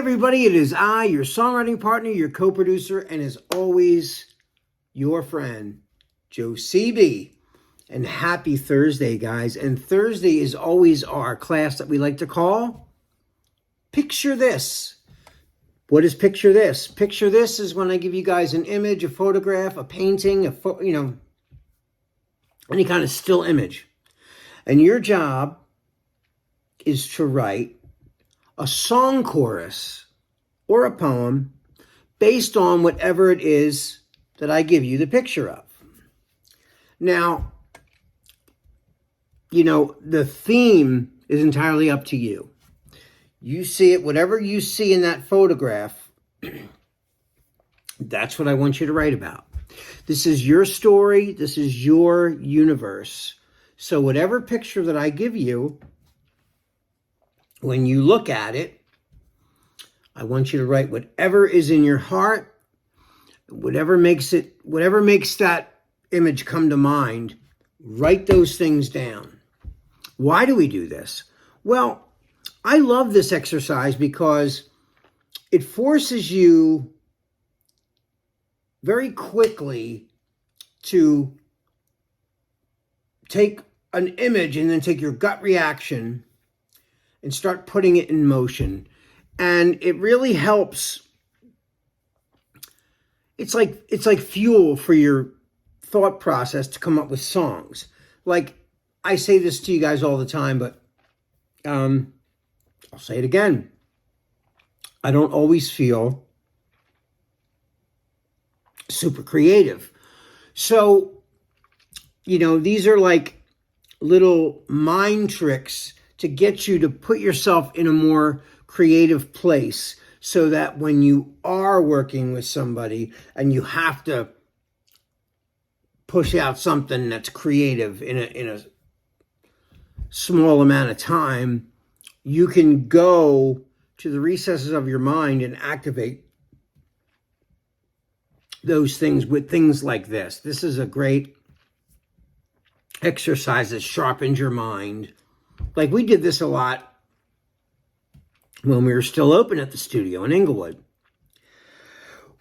everybody, it is I, your songwriting partner, your co-producer, and as always, your friend, Joe CB. And happy Thursday, guys. And Thursday is always our class that we like to call Picture This. What is Picture This? Picture This is when I give you guys an image, a photograph, a painting, any kind of still image. And your job is to write a song chorus or a poem based on whatever it is that I give you the picture of. Now, the theme is entirely up to you. You see it, whatever you see in that photograph, that's what I want you to write about. This is your story. This is your universe. So whatever picture that I give you, when you look at it, I want you to write whatever is in your heart, whatever makes that image come to mind, write those things down. Why do we do this? Well, I love this exercise because it forces you very quickly to take an image and then take your gut reaction and start putting it in motion. And it really helps. It's like fuel for your thought process to come up with songs. Like, I say this to you guys all the time, but I'll say it again. I don't always feel super creative. So, these are like little mind tricks to get you to put yourself in a more creative place so that when you are working with somebody and you have to push out something that's creative in a small amount of time, you can go to the recesses of your mind and activate those things with things like this. This is a great exercise that sharpens your mind. Like, we did this a lot when we were still open at the studio in Inglewood.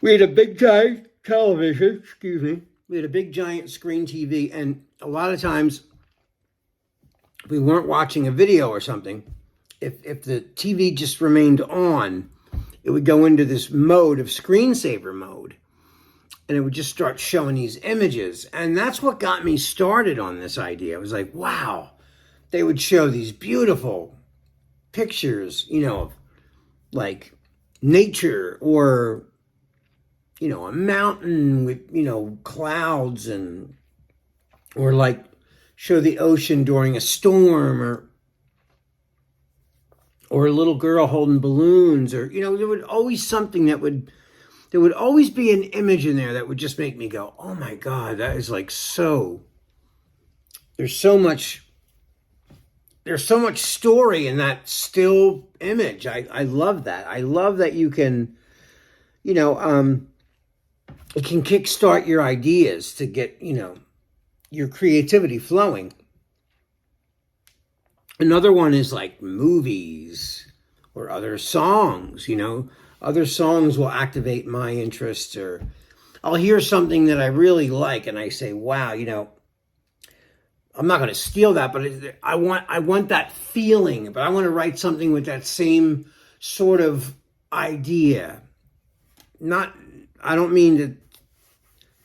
We had a big giant television, We had a big giant screen TV, and a lot of times if we weren't watching a video or something, if the TV just remained on, it would go into this mode of screensaver mode, and it would just start showing these images. And that's what got me started on this idea. It was like, wow, they would show these beautiful pictures, of like nature or, a mountain with, clouds or like show the ocean during a storm or a little girl holding balloons or, there would always something there would always be an image in there that would just make me go, oh my God, that is like there's so much story in that still image. I love that. I love that you can, it can kickstart your ideas to get, your creativity flowing. Another one is like movies or other songs, Other songs will activate my interest, or I'll hear something that I really like and I say, wow, I'm not going to steal that, but I want that feeling, but I want to write something with that same sort of idea. I don't mean to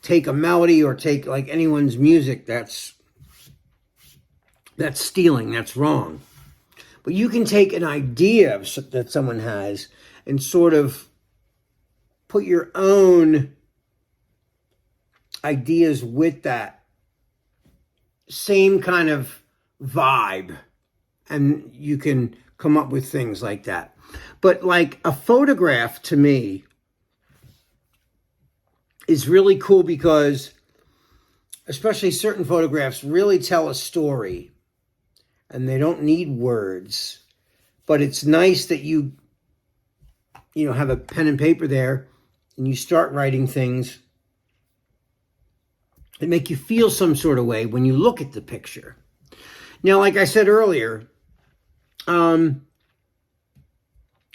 take a melody or take like anyone's music. That's stealing. That's wrong. But you can take an idea that someone has and sort of put your own ideas with that same kind of vibe, and you can come up with things like that. But like a photograph to me is really cool because especially certain photographs really tell a story and they don't need words, but it's nice that you have a pen and paper there and you start writing things that make you feel some sort of way when you look at the picture. Now, like I said earlier,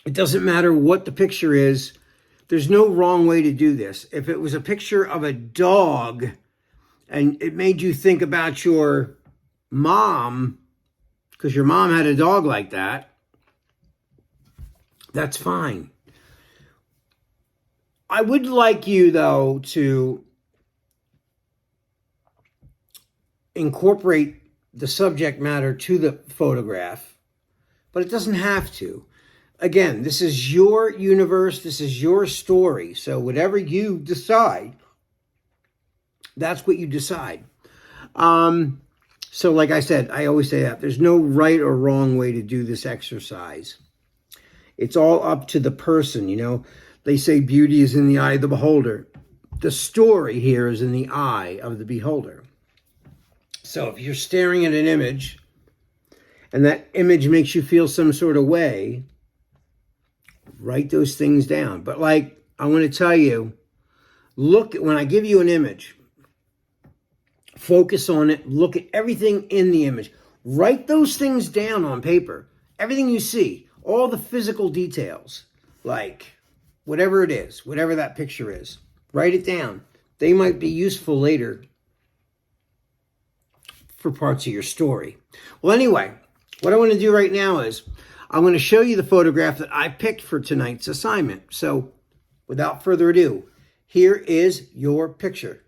It doesn't matter what the picture is. There's no wrong way to do this. If it was a picture of a dog and it made you think about your mom, because your mom had a dog like that, that's fine. I would like you, though, to incorporate the subject matter to the photograph, but it doesn't have to. Again, this is your universe. This is your story. So whatever you decide, that's what you decide. So like I said, I always say that there's no right or wrong way to do this exercise. It's all up to the person. You know, they say beauty is in the eye of the beholder. The story here is in the eye of the beholder. So if you're staring at an image and that image makes you feel some sort of way, write those things down. But like I want to tell you, look, when I give you an image, focus on it, look at everything in the image. Write those things down on paper. Everything you see, all the physical details, like whatever it is, whatever that picture is, write it down. They might be useful later for parts of your story. Well, anyway, what I want to do right now is I'm going to show you the photograph that I picked for tonight's assignment. So without further ado, here is your picture.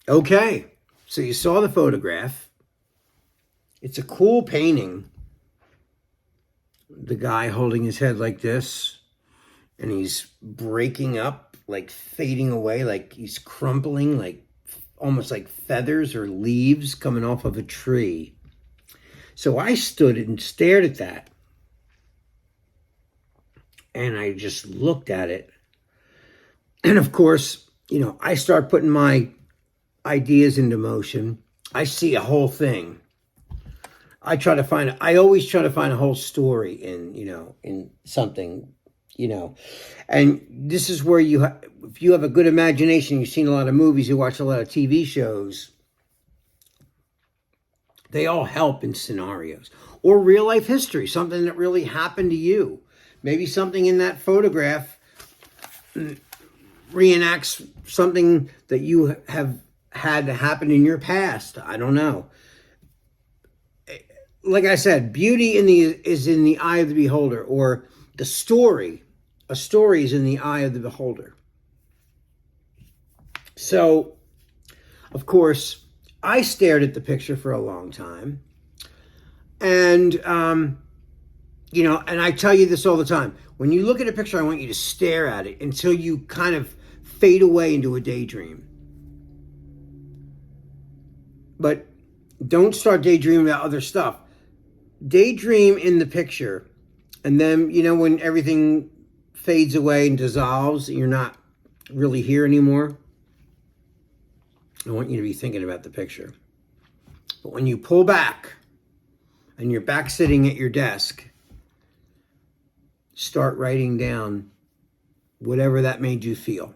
Okay, so you saw the photograph. It's a cool painting. The guy holding his head like this, and he's breaking up, like fading away, like he's crumpling, like almost like feathers or leaves coming off of a tree. So I stood and stared at that. And I just looked at it. And of course, you know, I start putting my ideas into motion. I see a whole thing. I always try to find a whole story in something, and this is where if you have a good imagination, you've seen a lot of movies, you watch a lot of TV shows, they all help in scenarios or real life history, something that really happened to you. Maybe something in that photograph reenacts something that you have had happen in your past. I don't know. Like I said, beauty is in the eye of the beholder, or the story. A story is in the eye of the beholder. So, of course, I stared at the picture for a long time. And, and I tell you this all the time. When you look at a picture, I want you to stare at it until you kind of fade away into a daydream. But don't start daydreaming about other stuff. Daydream in the picture, and then when everything fades away and dissolves, you're not really here anymore, I want you to be thinking about the picture. But when you pull back and you're back sitting at your desk, start writing down whatever that made you feel.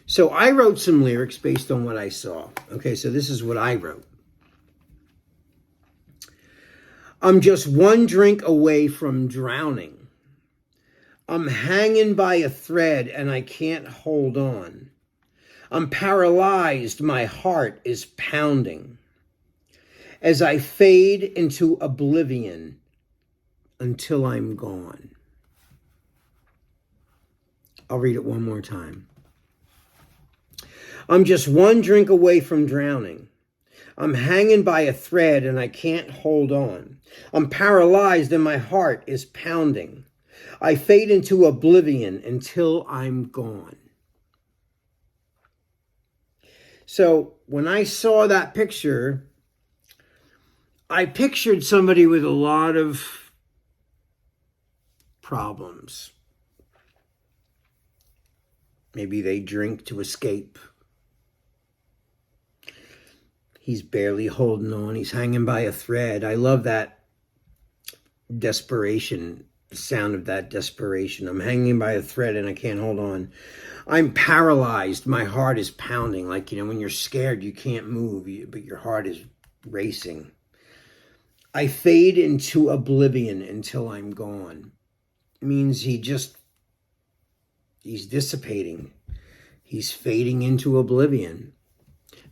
So I wrote some lyrics based on what I saw. Okay, so this is what I wrote. I'm just one drink away from drowning. I'm hanging by a thread and I can't hold on. I'm paralyzed, my heart is pounding as I fade into oblivion until I'm gone. I'll read it one more time. I'm just one drink away from drowning. I'm hanging by a thread and I can't hold on. I'm paralyzed and my heart is pounding. I fade into oblivion until I'm gone. So when I saw that picture, I pictured somebody with a lot of problems. Maybe they drink to escape. He's barely holding on. He's hanging by a thread. I love that desperation, the sound of that desperation. I'm hanging by a thread and I can't hold on. I'm paralyzed. My heart is pounding. Like, when you're scared, you can't move, but your heart is racing. I fade into oblivion until I'm gone. It means he's dissipating. He's fading into oblivion.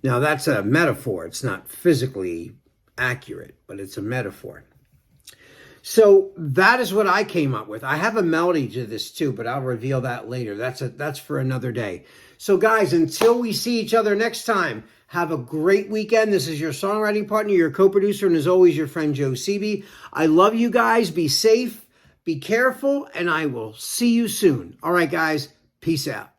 Now, that's a metaphor. It's not physically accurate, but it's a metaphor. So that is what I came up with. I have a melody to this too, but I'll reveal that later. That's for another day. So guys, until we see each other next time, have a great weekend. This is your songwriting partner, your co-producer, and as always, your friend Joe Seavey. I love you guys. Be safe, be careful, and I will see you soon. All right, guys, peace out.